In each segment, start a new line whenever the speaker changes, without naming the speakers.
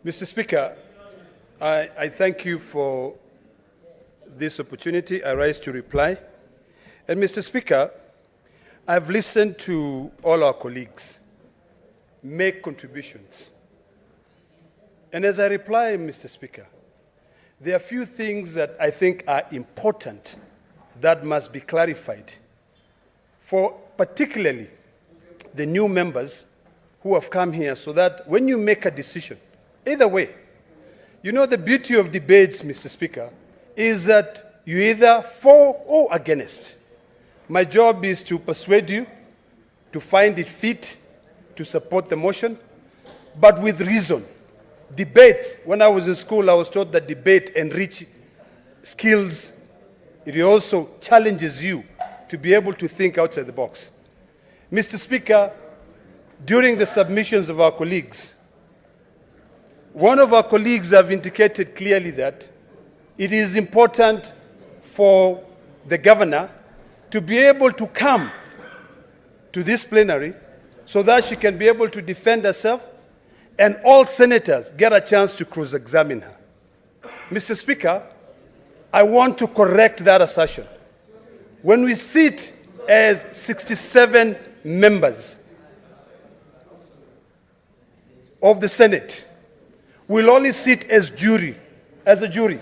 Mr. Speaker, I thank you for this opportunity. I rise to reply. And Mr. Speaker, I've listened to all our colleagues make contributions. And as I reply, Mr. Speaker, there are a few things that I think are important that must be clarified for particularly the new members who have come here, so that when you make a decision, either way, you know the beauty of debates, Mr. Speaker, is that you either for or against. My job is to persuade you to find it fit to support the motion, but with reason. Debate, when I was in school, I was taught that debate enriches skills. It also challenges you to be able to think outside the box. Mr. Speaker, during the submissions of our colleagues, one of our colleagues have indicated clearly that it is important for the governor to be able to come to this plenary so that she can be able to defend herself and all senators get a chance to cross-examine her. Mr. Speaker, I want to correct that assertion. When we sit as 67 members of the Senate, we'll only sit as a jury.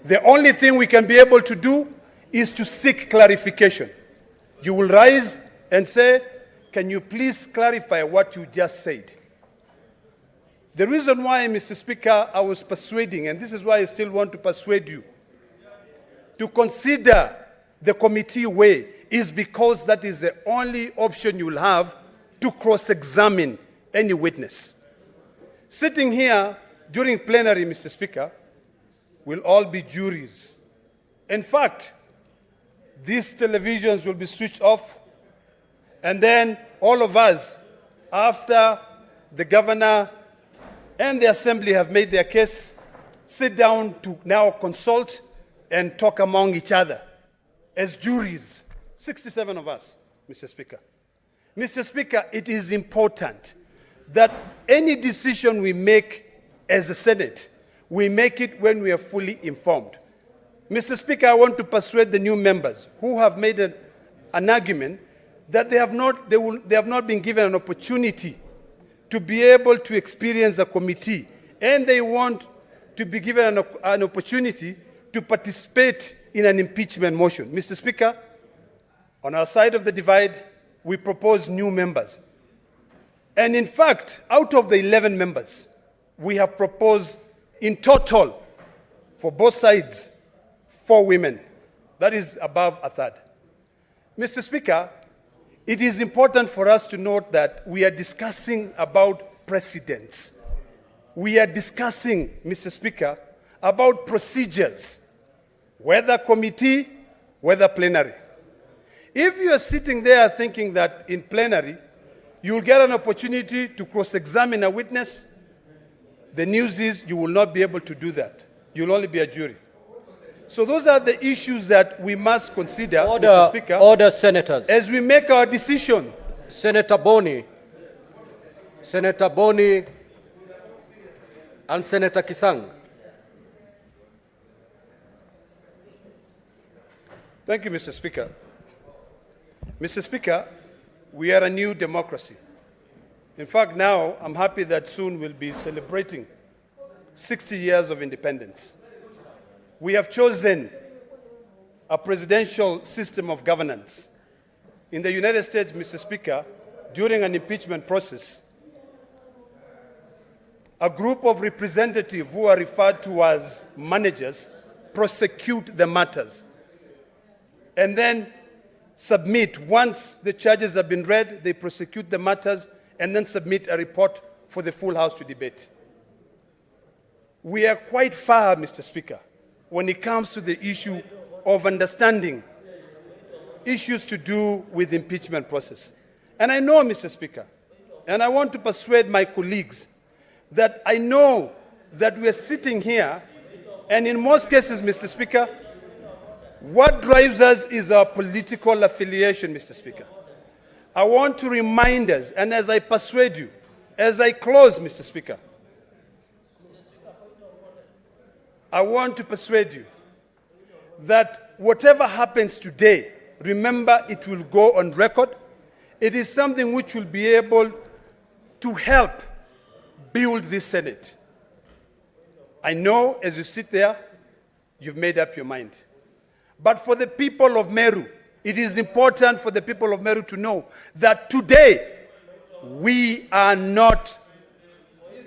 The only thing we can be able to do is to seek clarification. You will rise and say, can you please clarify what you just said? The reason why, Mr. Speaker, I was persuading, and this is why I still want to persuade you, to consider the committee way is because that is the only option you'll have to cross-examine any witness. Sitting here during plenary, Mr. Speaker, will all be juries. In fact, these televisions will be switched off, and then all of us, after the governor and the assembly have made their case, sit down to now consult and talk among each other as juries, 67 of us, Mr. Speaker. Mr. Speaker, it is important that any decision we make as a Senate, we make it when we are fully informed. Mr. Speaker, I want to persuade the new members who have made an argument that they have not been given an opportunity to be able to experience a committee, and they want to be given an opportunity to participate in an impeachment motion. Mr. Speaker, on our side of the divide, we propose new members. And in fact, out of the 11 members, we have proposed in total, for both sides, 4 women. That is above a third. Mr. Speaker, it is important for us to note that we are discussing about precedents. We are discussing, Mr. Speaker, about procedures, whether committee, whether plenary. If you are sitting there thinking that in plenary, you'll get an opportunity to cross-examine a witness, the news is you will not be able to do that. You'll only be a jury. So those are the issues that we must consider, Mr. Speaker,
order, senators,
as we make our decision.
Senator Boni, and Senator Kisang.
Thank you, Mr. Speaker. Mr. Speaker, we are a new democracy. In fact, now I'm happy that soon we'll be celebrating 60 years of independence. We have chosen a presidential system of governance. In the United States, Mr. Speaker, during an impeachment process, a group of representatives who are referred to as managers prosecute the matters and then submit. Once the charges have been read, they prosecute the matters and then submit a report for the full House to debate. We are quite far, Mr. Speaker, when it comes to the issue of understanding issues to do with the impeachment process. And I know, Mr. Speaker, and I want to persuade my colleagues that I know that we are sitting here, and in most cases, Mr. Speaker, what drives us is our political affiliation, Mr. Speaker. I want to remind us, and as I persuade you, as I close, Mr. Speaker, I want to persuade you that whatever happens today, remember it will go on record. It is something which will be able to help build this Senate. I know as you sit there, you've made up your mind. But for the people of Meru, it is important for the people of Meru to know that today we are not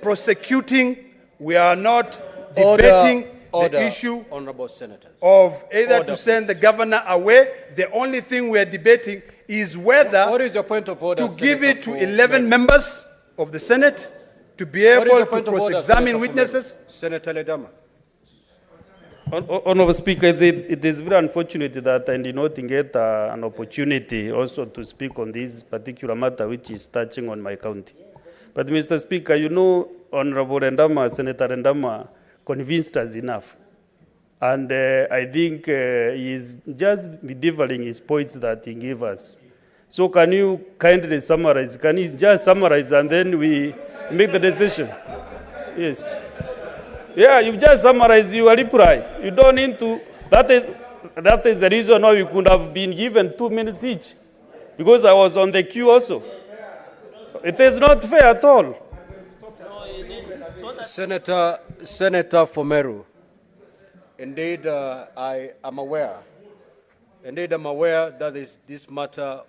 prosecuting, we are not debating the issue
Honorable Senators.
of either to send the governor away. The only thing we are debating is whether
What is your point of order,
to give
Senator,
it to
for
11 members of the Senate to be
What is
able
your
to
point of order,
cross-examine
Senator, for
witnesses.
Senator Ledama.
Honorable Speaker, it is very unfortunate that I did not get an opportunity also to speak on this particular matter which is touching on my county. But Mr. Speaker, you know, Honorable Ledama, Senator Ledama convinced us enough. And I think he is just delivering his points that he gave us. So can you kindly summarize? Can you just summarize and then we make the decision? Yes. Yeah, you just summarize your reply. You don't need to. That is the reason why we could have been given 2 minutes each, because I was on the queue also. It is not fair at all.
Senator for Meru. Indeed, I am aware. Indeed, I'm aware that this matter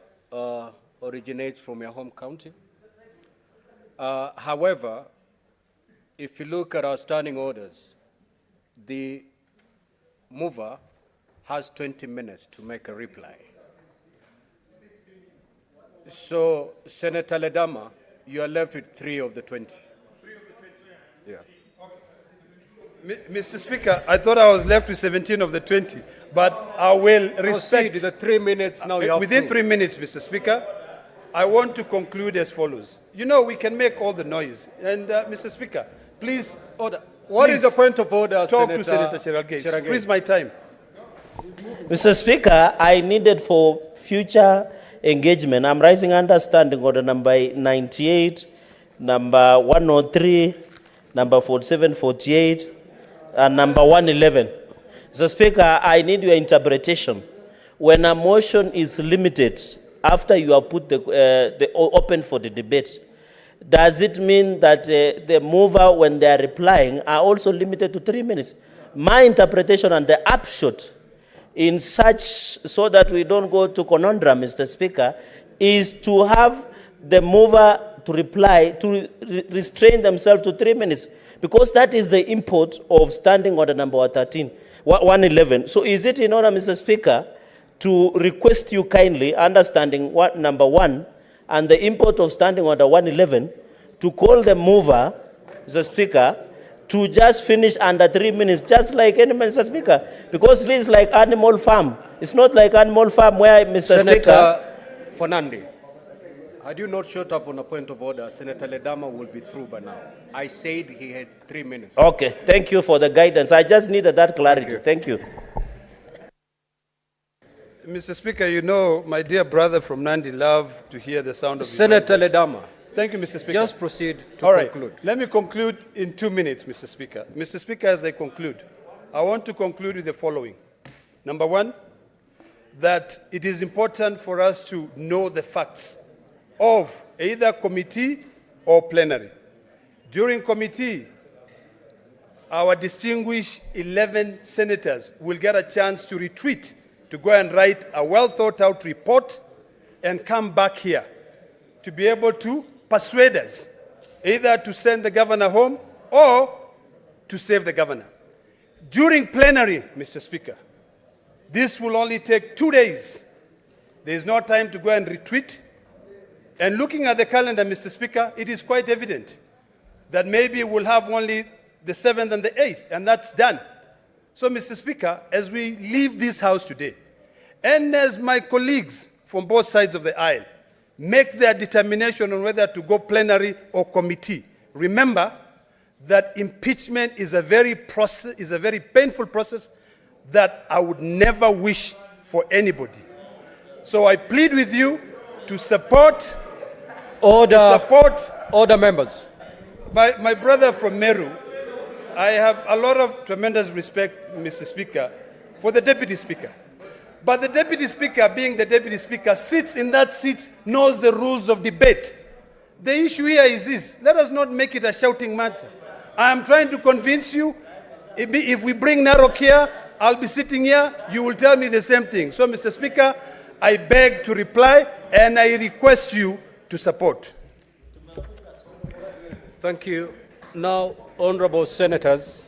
originates from your home county. However, if you look at our standing orders, the mover has 20 minutes to make a reply. So, Senator Ledama, you are left with 3 of the 20. 3 of the 20? Yeah.
Mr. Speaker, I thought I was left with 17 of the 20, but I will respect.
The 3 minutes now you have
within
2.
3 minutes, Mr. Speaker, I want to conclude as follows. You know, we can make all the noise. And, Mr. Speaker, please.
Order. What is the point of order,
Talk to Senator Cherargei. Freeze my time.
Mr. Speaker, I needed for future engagement. I'm raising understanding order number 98, number 103, number 47, 48, and number 111. Mr. Speaker, I need your interpretation. When a motion is limited after you have put the open for the debate, does it mean that the mover, when they are replying, are also limited to 3 minutes? My interpretation and the upshot in such, so that we don't go to conundrum, Mr. Speaker, is to have the mover to reply, to restrain themselves to 3 minutes, because that is the import of standing order number 111. So is it in order, Mr. Speaker, to request you kindly, understanding what number 1, and the import of standing order 111, to call the mover, Mr. Speaker, to just finish under 3 minutes, just like any Mr. Speaker, because this is like animal farm. It's not like animal farm where, Mr. Speaker.
Senator Fernandi, had you not showed up on a point of order, Senator Ledama will be through by now. I said he had 3 minutes.
Okay, thank you for the guidance. I just needed that clarity. Thank you.
Mr. Speaker, you know, my dear brother from Nandi love to hear the sound of his
Senator
voice.
Ledama.
Thank you, Mr. Speaker.
Just proceed to
All right.
conclude.
Let me conclude in 2 minutes, Mr. Speaker. Mr. Speaker, as I conclude, I want to conclude with the following. Number 1, that it is important for us to know the facts of either committee or plenary. During committee, our distinguished 11 senators will get a chance to retreat, to go and write a well-thought-out report and come back here to be able to persuade us either to send the governor home or to save the governor. During plenary, Mr. Speaker, this will only take 2 days. There is no time to go and retreat. And looking at the calendar, Mr. Speaker, it is quite evident that maybe we'll have only the 7th and the 8th, and that's done. So, Mr. Speaker, as we leave this House today, and as my colleagues from both sides of the aisle make their determination on whether to go plenary or committee, remember that impeachment is a very painful process that I would never wish for anybody. So I plead with you to support.
Order, members.
My brother from Meru, I have a lot of tremendous respect, Mr. Speaker, for the Deputy Speaker. But the Deputy Speaker, being the Deputy Speaker, sits in that seat, knows the rules of debate. The issue here is this. Let us not make it a shouting matter. I am trying to convince you, if we bring Narok here, I'll be sitting here, you will tell me the same thing. So, Mr. Speaker, I beg to reply, and I request you to support.
Thank you. Now, honorable senators,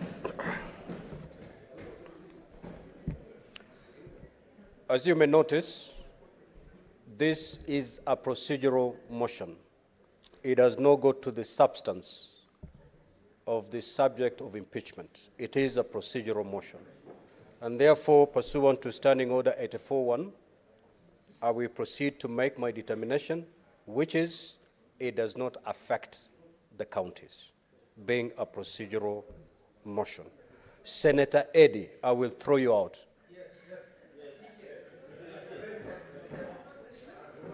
as you may notice, this is a procedural motion. It does not go to the substance of the subject of impeachment. It is a procedural motion. And therefore, pursuant to Standing Order 84-1, I will proceed to make my determination, which is it does not affect the counties, being a procedural motion. Senator Eddy, I will throw you out.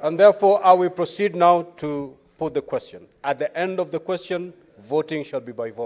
And therefore, I will proceed now to put the question. At the end of the question, voting shall be by voice.